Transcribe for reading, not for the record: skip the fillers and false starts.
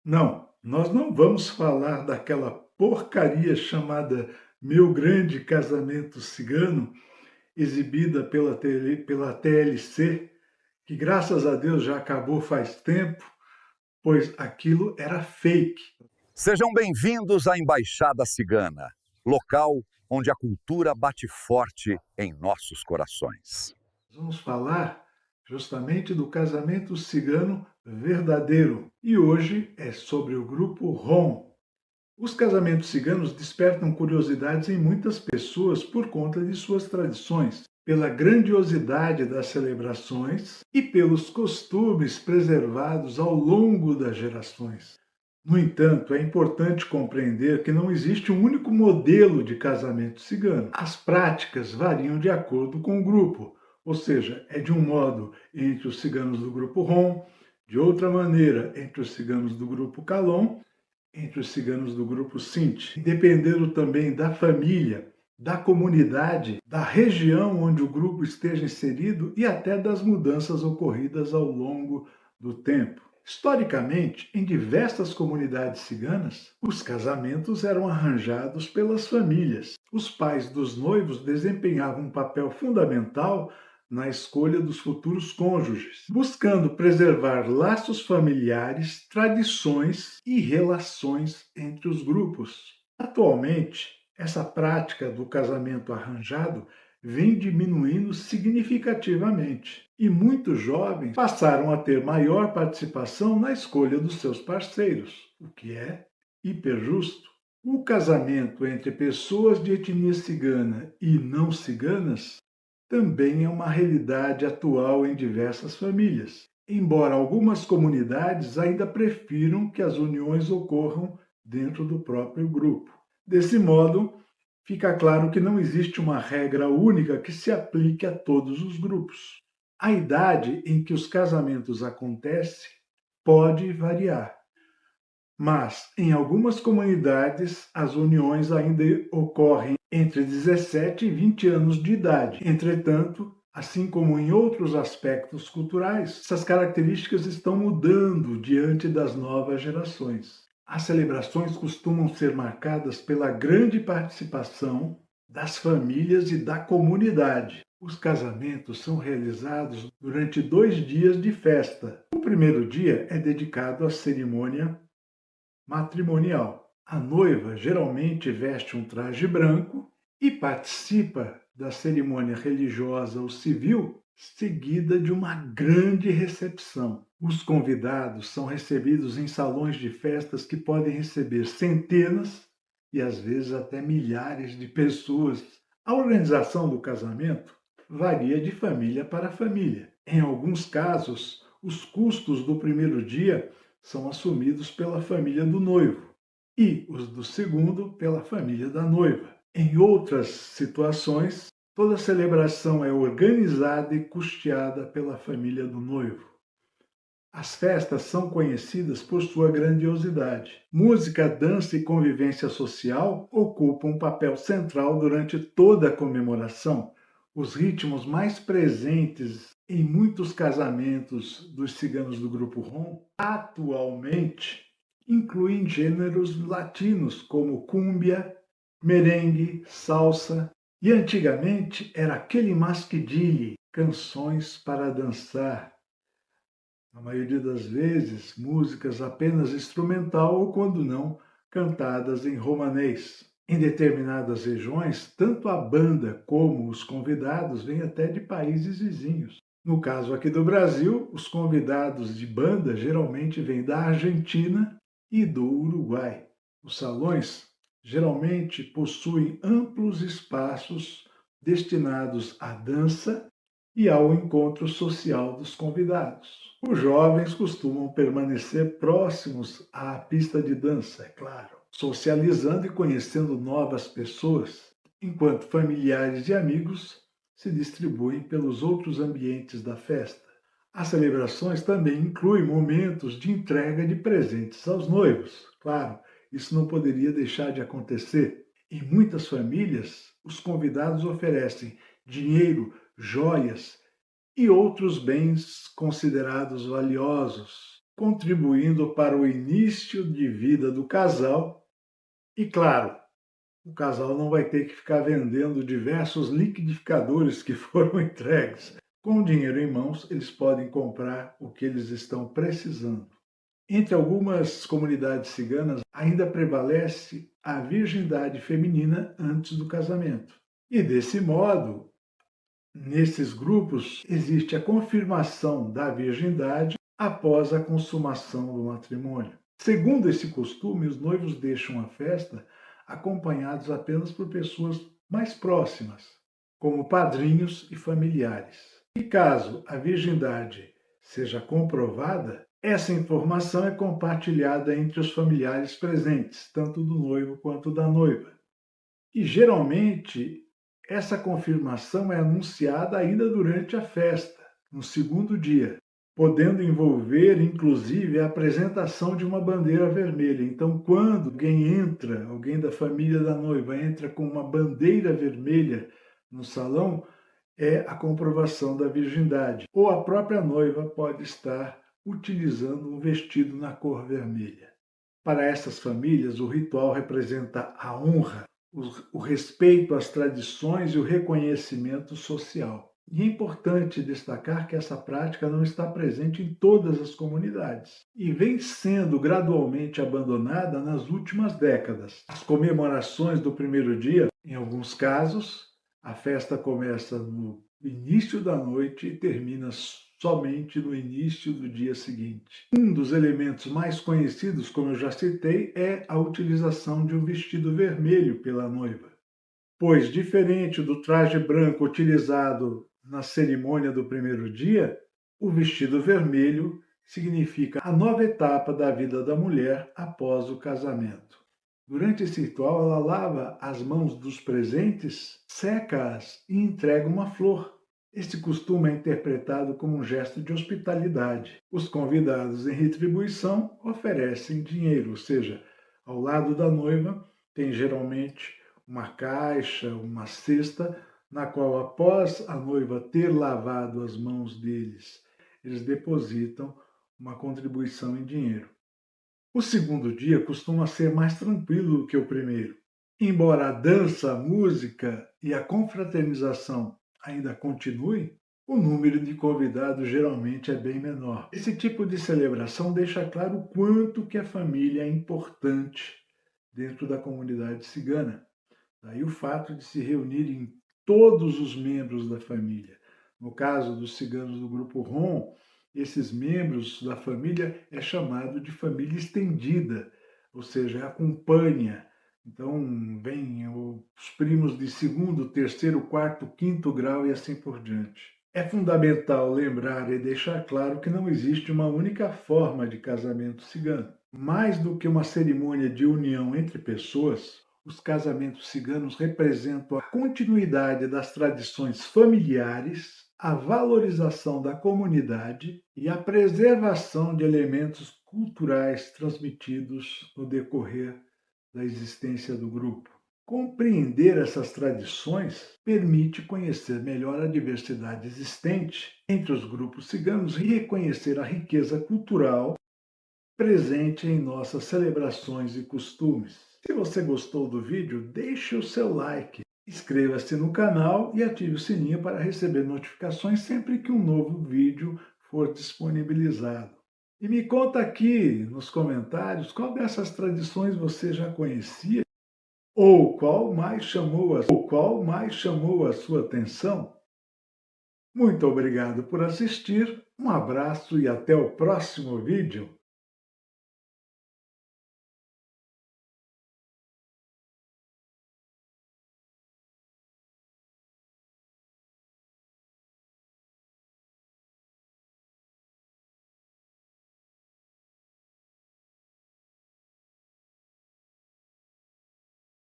Não, nós não vamos falar daquela porcaria chamada Meu Grande Casamento Cigano, exibida pela TLC, que graças a Deus já acabou faz tempo, pois aquilo era fake. Sejam bem-vindos à Embaixada Cigana, local onde a cultura bate forte em nossos corações. Vamos falar justamente do casamento cigano verdadeiro e hoje é sobre o grupo Rom. Os casamentos ciganos despertam curiosidades em muitas pessoas por conta de suas tradições, pela grandiosidade das celebrações e pelos costumes preservados ao longo das gerações. No entanto, é importante compreender que não existe um único modelo de casamento cigano. As práticas variam de acordo com o grupo, ou seja, é de um modo entre os ciganos do grupo Rom, de outra maneira entre os ciganos do grupo Calon, entre os ciganos do grupo Sinti, dependendo também da família, da comunidade, da região onde o grupo esteja inserido e até das mudanças ocorridas ao longo do tempo. Historicamente, em diversas comunidades ciganas, os casamentos eram arranjados pelas famílias. Os pais dos noivos desempenhavam um papel fundamental na escolha dos futuros cônjuges, buscando preservar laços familiares, tradições e relações entre os grupos. Atualmente, essa prática do casamento arranjado vem diminuindo significativamente e muitos jovens passaram a ter maior participação na escolha dos seus parceiros, o que é hiper justo. O casamento entre pessoas de etnia cigana e não ciganas também é uma realidade atual em diversas famílias, embora algumas comunidades ainda prefiram que as uniões ocorram dentro do próprio grupo. Desse modo, fica claro que não existe uma regra única que se aplique a todos os grupos. A idade em que os casamentos acontecem pode variar, mas em algumas comunidades as uniões ainda ocorrem entre 17 e 20 anos de idade. Entretanto, assim como em outros aspectos culturais, essas características estão mudando diante das novas gerações. As celebrações costumam ser marcadas pela grande participação das famílias e da comunidade. Os casamentos são realizados durante 2 dias de festa. O primeiro dia é dedicado à cerimônia matrimonial. A noiva geralmente veste um traje branco e participa da cerimônia religiosa ou civil, seguida de uma grande recepção. Os convidados são recebidos em salões de festas que podem receber centenas e às vezes até milhares de pessoas. A organização do casamento varia de família para família. Em alguns casos, os custos do primeiro dia são assumidos pela família do noivo e os do segundo pela família da noiva. Em outras situações, toda a celebração é organizada e custeada pela família do noivo. As festas são conhecidas por sua grandiosidade. Música, dança e convivência social ocupam um papel central durante toda a comemoração. Os ritmos mais presentes em muitos casamentos dos ciganos do grupo Rom atualmente incluem gêneros latinos como cúmbia, merengue, salsa e antigamente era aquele masquidilhe, canções para dançar. Na maioria das vezes, músicas apenas instrumental ou, quando não, cantadas em romanês. Em determinadas regiões, tanto a banda como os convidados vêm até de países vizinhos. No caso aqui do Brasil, os convidados de banda geralmente vêm da Argentina e do Uruguai. Os salões geralmente possuem amplos espaços destinados à dança e ao encontro social dos convidados. Os jovens costumam permanecer próximos à pista de dança, é claro, socializando e conhecendo novas pessoas, enquanto familiares e amigos se distribuem pelos outros ambientes da festa. As celebrações também incluem momentos de entrega de presentes aos noivos. Claro, isso não poderia deixar de acontecer. Em muitas famílias, os convidados oferecem dinheiro, joias e outros bens considerados valiosos. contribuindo para o início de vida do casal. E claro, o casal não vai ter que ficar vendendo diversos liquidificadores que foram entregues. Com o dinheiro em mãos, eles podem comprar o que eles estão precisando. Entre algumas comunidades ciganas, ainda prevalece a virgindade feminina antes do casamento. E desse modo, nesses grupos, existe a confirmação da virgindade após a consumação do matrimônio. Segundo esse costume, os noivos deixam a festa acompanhados apenas por pessoas mais próximas, como padrinhos e familiares. E caso a virgindade seja comprovada, essa informação é compartilhada entre os familiares presentes, tanto do noivo quanto da noiva. E geralmente essa confirmação é anunciada ainda durante a festa, no segundo dia, podendo envolver, inclusive, a apresentação de uma bandeira vermelha. Então, quando alguém da família da noiva entra com uma bandeira vermelha no salão, é a comprovação da virgindade. Ou a própria noiva pode estar utilizando um vestido na cor vermelha. Para essas famílias, o ritual representa a honra, o respeito às tradições e o reconhecimento social. E é importante destacar que essa prática não está presente em todas as comunidades e vem sendo gradualmente abandonada nas últimas décadas. As comemorações do primeiro dia, em alguns casos, a festa começa no início da noite e termina somente no início do dia seguinte. Um dos elementos mais conhecidos, como eu já citei, é a utilização de um vestido vermelho pela noiva, pois, diferente do traje branco utilizado na cerimônia do primeiro dia, o vestido vermelho significa a nova etapa da vida da mulher após o casamento. Durante esse ritual, ela lava as mãos dos presentes, seca-as e entrega uma flor. Este costume é interpretado como um gesto de hospitalidade. Os convidados, em retribuição, oferecem dinheiro, ou seja, ao lado da noiva tem geralmente uma caixa, uma cesta, na qual, após a noiva ter lavado as mãos deles, eles depositam uma contribuição em dinheiro. O segundo dia costuma ser mais tranquilo do que o primeiro. Embora a dança, a música e a confraternização ainda continue, o número de convidados geralmente é bem menor. Esse tipo de celebração deixa claro o quanto que a família é importante dentro da comunidade cigana. Daí o fato de se reunirem todos os membros da família. No caso dos ciganos do grupo Rom, esses membros da família é chamado de família estendida, ou seja, acompanha. Então, vem os primos de segundo, terceiro, quarto, quinto grau e assim por diante. É fundamental lembrar e deixar claro que não existe uma única forma de casamento cigano. Mais do que uma cerimônia de união entre pessoas, os casamentos ciganos representam a continuidade das tradições familiares, a valorização da comunidade e a preservação de elementos culturais transmitidos no decorrer da existência do grupo. Compreender essas tradições permite conhecer melhor a diversidade existente entre os grupos ciganos e reconhecer a riqueza cultural presente em nossas celebrações e costumes. Se você gostou do vídeo, deixe o seu like, inscreva-se no canal e ative o sininho para receber notificações sempre que um novo vídeo for disponibilizado. E me conta aqui nos comentários qual dessas tradições você já conhecia ou qual mais chamou a sua atenção. Muito obrigado por assistir, um abraço e até o próximo vídeo.